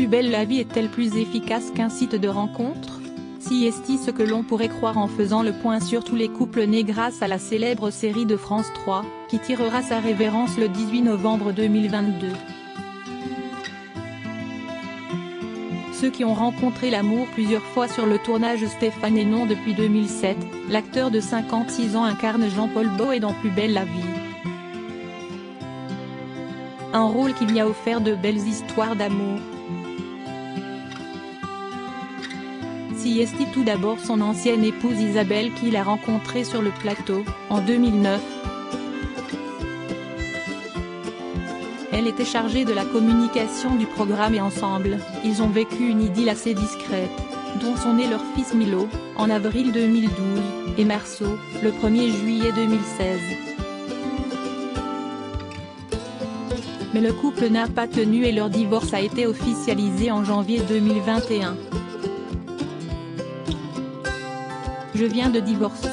Plus belle la vie est-elle plus efficace qu'un site de rencontre? Si est-il ce que l'on pourrait croire en faisant le point sur tous les couples nés grâce à la célèbre série de France 3, qui tirera sa révérence le 18 novembre 2022. Ceux qui ont rencontré l'amour plusieurs fois sur le tournage. Stéphane Hénon depuis 2007, l'acteur de 56 ans incarne Jean-Paul Boët dans Plus belle la vie. Un rôle qui lui a offert de belles histoires d'amour. Si est-il tout d'abord son ancienne épouse Isabelle qu'il a rencontrée sur le plateau, en 2009. Elle était chargée de la communication du programme et ensemble, ils ont vécu une idylle assez discrète, dont sont nés leur fils Milo, en avril 2012, et Marceau, le 1er juillet 2016. Mais le couple n'a pas tenu et leur divorce a été officialisé en janvier 2021. Je viens de divorcer.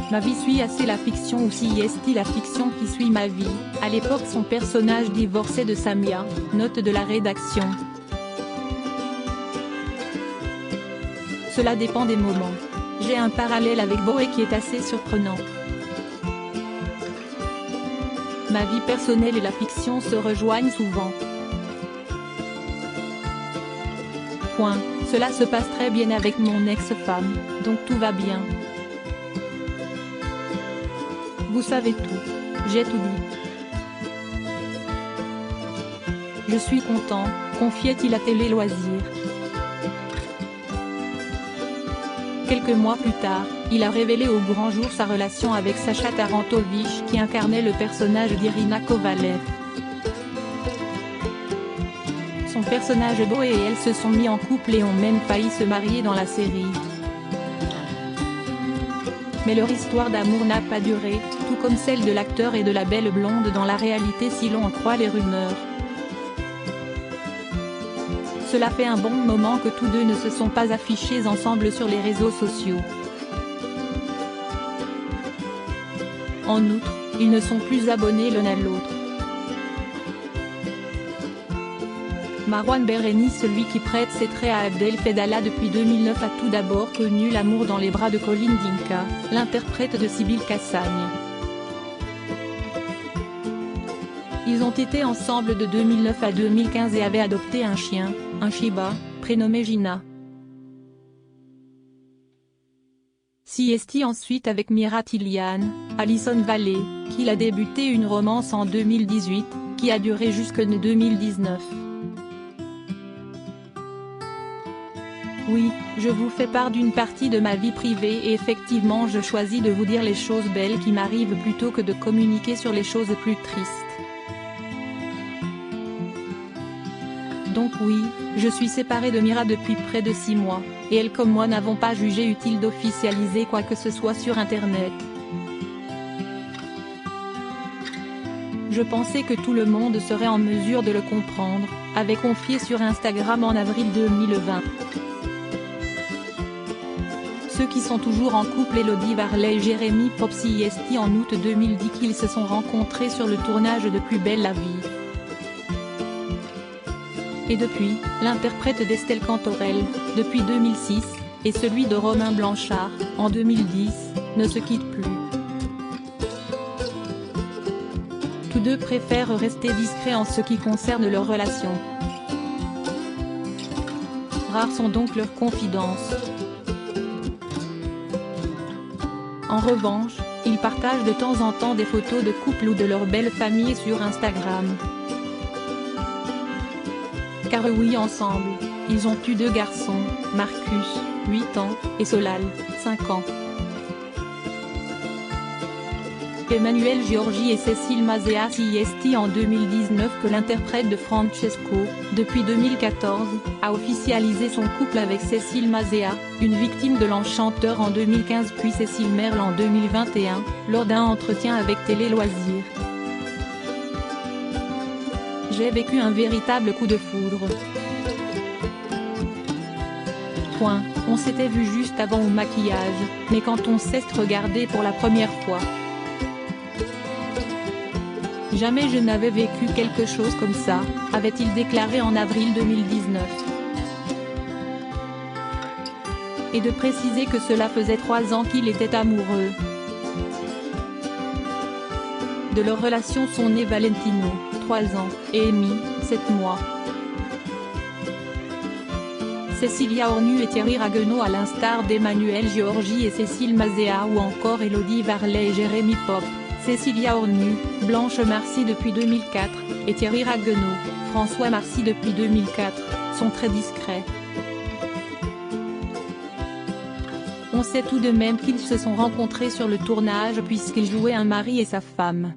Ma vie suit assez la fiction ou si est-il la fiction qui suit ma vie. À l'époque son personnage divorçait de Samia, note de la rédaction. Cela dépend des moments. J'ai un parallèle avec Boët qui est assez surprenant. Ma vie personnelle et la fiction se rejoignent souvent. Point. Cela se passe très bien avec mon ex-femme, donc tout va bien. Vous savez tout. J'ai tout dit. Je suis content, confiait-il à Télé Loisirs. Quelques mois plus tard, il a révélé au grand jour sa relation avec Sacha Tarantovich qui incarnait le personnage d'Irina Kovalev. Son personnage Boët et elle se sont mis en couple et ont même failli se marier dans la série. Mais leur histoire d'amour n'a pas duré, tout comme celle de l'acteur et de la belle blonde dans la réalité si l'on en croit les rumeurs. Cela fait un bon moment que tous deux ne se sont pas affichés ensemble sur les réseaux sociaux. En outre, ils ne sont plus abonnés l'un à l'autre. Marouane Bereni, celui qui prête ses traits à Abdel Fedallah depuis 2009, a tout d'abord connu l'amour dans les bras de Colin Dinka, l'interprète de Sybille Cassagne. Ils ont été ensemble de 2009 à 2015 et avaient adopté un chien, un Shiba, prénommé Gina. Si est-il ensuite avec Mira Tilian, Alison Vallée, qu'il a débuté une romance en 2018, qui a duré jusqu'en 2019. Oui, je vous fais part d'une partie de ma vie privée et effectivement je choisis de vous dire les choses belles qui m'arrivent plutôt que de communiquer sur les choses plus tristes. Donc oui, je suis séparée de Mira depuis près de 6 mois, et elle comme moi n'avons pas jugé utile d'officialiser quoi que ce soit sur internet. Je pensais que tout le monde serait en mesure de le comprendre, avait confié sur Instagram en avril 2020. Ceux qui sont toujours en couple, Elodie Varlet et Jérémy Popsi-Esti, en août 2010 qu'ils se sont rencontrés sur le tournage de Plus belle la vie. Et depuis, l'interprète d'Estelle Cantorel, depuis 2006, et celui de Romain Blanchard, en 2010, ne se quittent plus. Tous deux préfèrent rester discrets en ce qui concerne leur relation. Rares sont donc leurs confidences. En revanche, ils partagent de temps en temps des photos de couple ou de leur belle famille sur Instagram. Car oui, ensemble, ils ont eu 2 garçons, Marcus, 8 ans, et Solal, 5 ans. Emmanuel Giorgi et Cécile Mazea. Si est en 2019 que l'interprète de Francesco, depuis 2014, a officialisé son couple avec Cécile Mazea, une victime de l'enchanteur en 2015 puis Cécile Merle en 2021, lors d'un entretien avec Télé Loisirs. J'ai vécu un véritable coup de foudre. Point. On s'était vu juste avant au maquillage, mais quand on s'est regardé pour la première fois. Jamais je n'avais vécu quelque chose comme ça, avait-il déclaré en avril 2019. Et de préciser que cela faisait 3 ans qu'il était amoureux. De leur relation sont nés Valentino, 3 ans, et Amy, 7 mois. Cécilia Hornu et Thierry Ragueneau à l'instar d'Emmanuel Giorgi et Cécile Mazea ou encore Élodie Varlet et Jérémy Pop. Cécilia Hornu, Blanche Marcy depuis 2004, et Thierry Ragueneau, François Marcy depuis 2004, sont très discrets. On sait tout de même qu'ils se sont rencontrés sur le tournage puisqu'ils jouaient un mari et sa femme.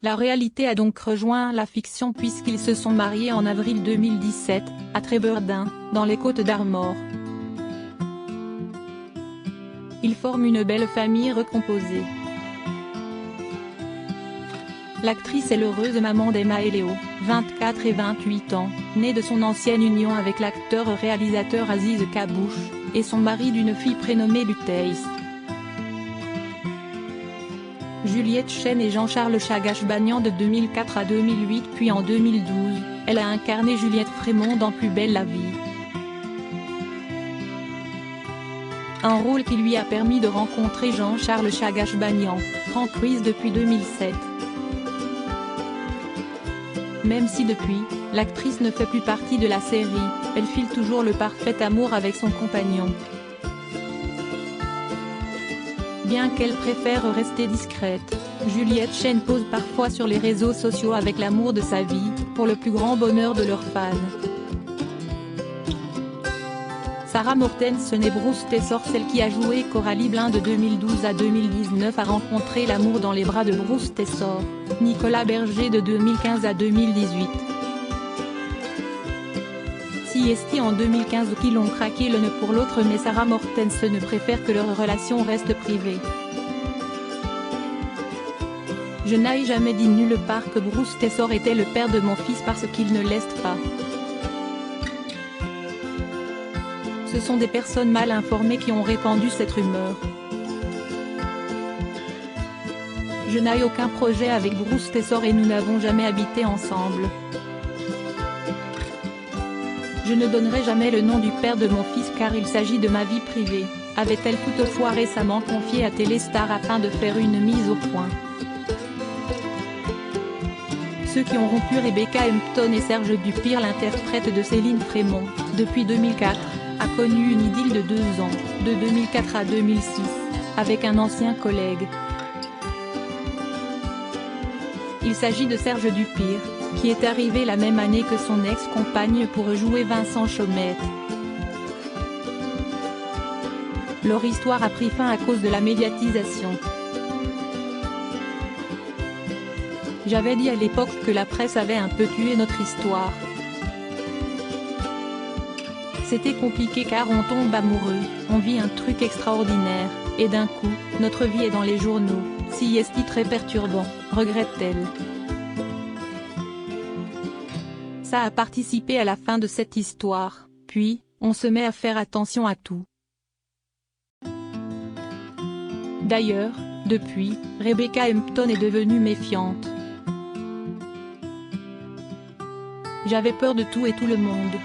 La réalité a donc rejoint la fiction puisqu'ils se sont mariés en avril 2017, à Trébeurdin, dans les Côtes-d'Armor. Ils forment une belle famille recomposée. L'actrice est l'heureuse maman d'Emma et Léo, 24 et 28 ans, née de son ancienne union avec l'acteur-réalisateur Aziz Kabouche, et son mari d'une fille prénommée Luteis. Juliette Chen et Jean-Charles Chagache-Bagnan de 2004 à 2008 puis en 2012, elle a incarné Juliette Frémont dans Plus belle la vie. Un rôle qui lui a permis de rencontrer Jean-Charles Chagache-Bagnan, Franck Ruiz depuis 2007. Même si depuis, l'actrice ne fait plus partie de la série, elle file toujours le parfait amour avec son compagnon. Bien qu'elle préfère rester discrète, Juliette Chen pose parfois sur les réseaux sociaux avec l'amour de sa vie, pour le plus grand bonheur de leurs fans. Sarah Mortensen et Bruce Tessor, celle qui a joué Coralie Blin de 2012 à 2019 a rencontré l'amour dans les bras de Bruce Tessor, Nicolas Berger de 2015 à 2018. CST en 2015 qui l'ont craqué l'un pour l'autre mais Sarah Mortensen préfère que leur relation reste privée. Je n'ai jamais dit nulle part que Bruce Tessor était le père de mon fils parce qu'il ne l'est pas. Ce sont des personnes mal informées qui ont répandu cette rumeur. Je n'ai aucun projet avec Bruce Tessor et nous n'avons jamais habité ensemble. Je ne donnerai jamais le nom du père de mon fils car il s'agit de ma vie privée, avait-elle toutefois récemment confié à Téléstar afin de faire une mise au point. Ceux qui ont rompu Rebecca Hampton et Serge Dupire, l'interprète de Céline Frémont, depuis 2004, a connu une idylle de 2 ans, de 2004 à 2006, avec un ancien collègue. Il s'agit de Serge Dupire, qui est arrivé la même année que son ex-compagne pour jouer Vincent Chaumette. Leur histoire a pris fin à cause de la médiatisation. J'avais dit à l'époque que la presse avait un peu tué notre histoire. C'était compliqué car on tombe amoureux, on vit un truc extraordinaire, et d'un coup, notre vie est dans les journaux, si est très perturbant, regrette-t-elle. Ça a participé à la fin de cette histoire, puis, on se met à faire attention à tout. D'ailleurs, depuis, Rebecca Hampton est devenue méfiante. J'avais peur de tout et tout le monde.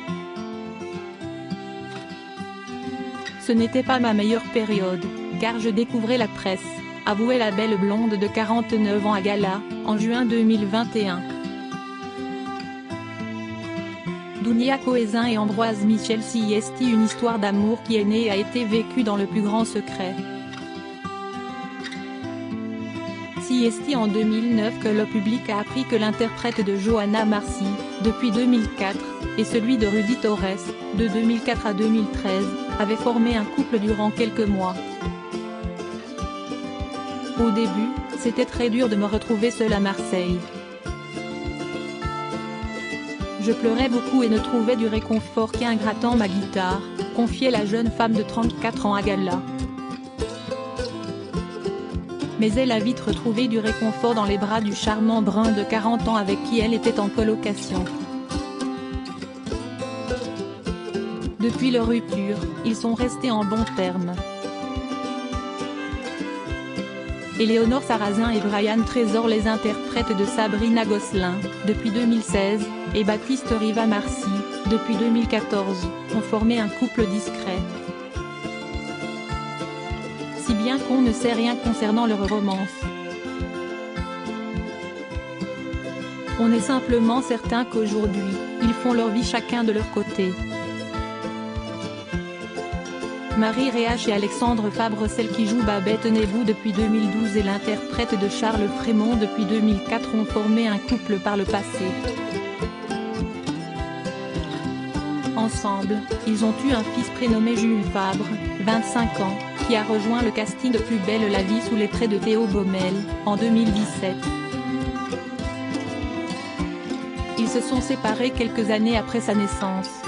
Ce n'était pas ma meilleure période, car je découvrais la presse, avouait la belle blonde de 49 ans à Gala, en juin 2021. Dounia Cohézin et Ambroise Michel CST, une histoire d'amour qui est née et a été vécue dans le plus grand secret. CST en 2009 que le public a appris que l'interprète de Johanna Marcy, depuis 2004, et celui de Rudy Torres, de 2004 à 2013, avaient formé un couple durant quelques mois. Au début, c'était très dur de me retrouver seule à Marseille. Je pleurais beaucoup et ne trouvais du réconfort qu'en grattant ma guitare, confiait la jeune femme de 34 ans à Gala. Mais elle a vite retrouvé du réconfort dans les bras du charmant brun de 40 ans avec qui elle était en colocation. Depuis leur rupture, ils sont restés en bons termes. Éléonore Sarrazin et Brian Trésor, les interprètes de Sabrina Gosselin, depuis 2016, et Baptiste Riva-Marcy, depuis 2014, ont formé un couple discret. Si bien qu'on ne sait rien concernant leur romance. On est simplement certain qu'aujourd'hui, ils font leur vie chacun de leur côté. Marie Réach et Alexandre Fabre, celle qui joue Babette Nebou depuis 2012 et l'interprète de Charles Frémont depuis 2004, ont formé un couple par le passé. Ensemble, ils ont eu un fils prénommé Jules Fabre, 25 ans, qui a rejoint le casting de Plus belle la vie sous les traits de Théo Baumel, en 2017. Ils se sont séparés quelques années après sa naissance.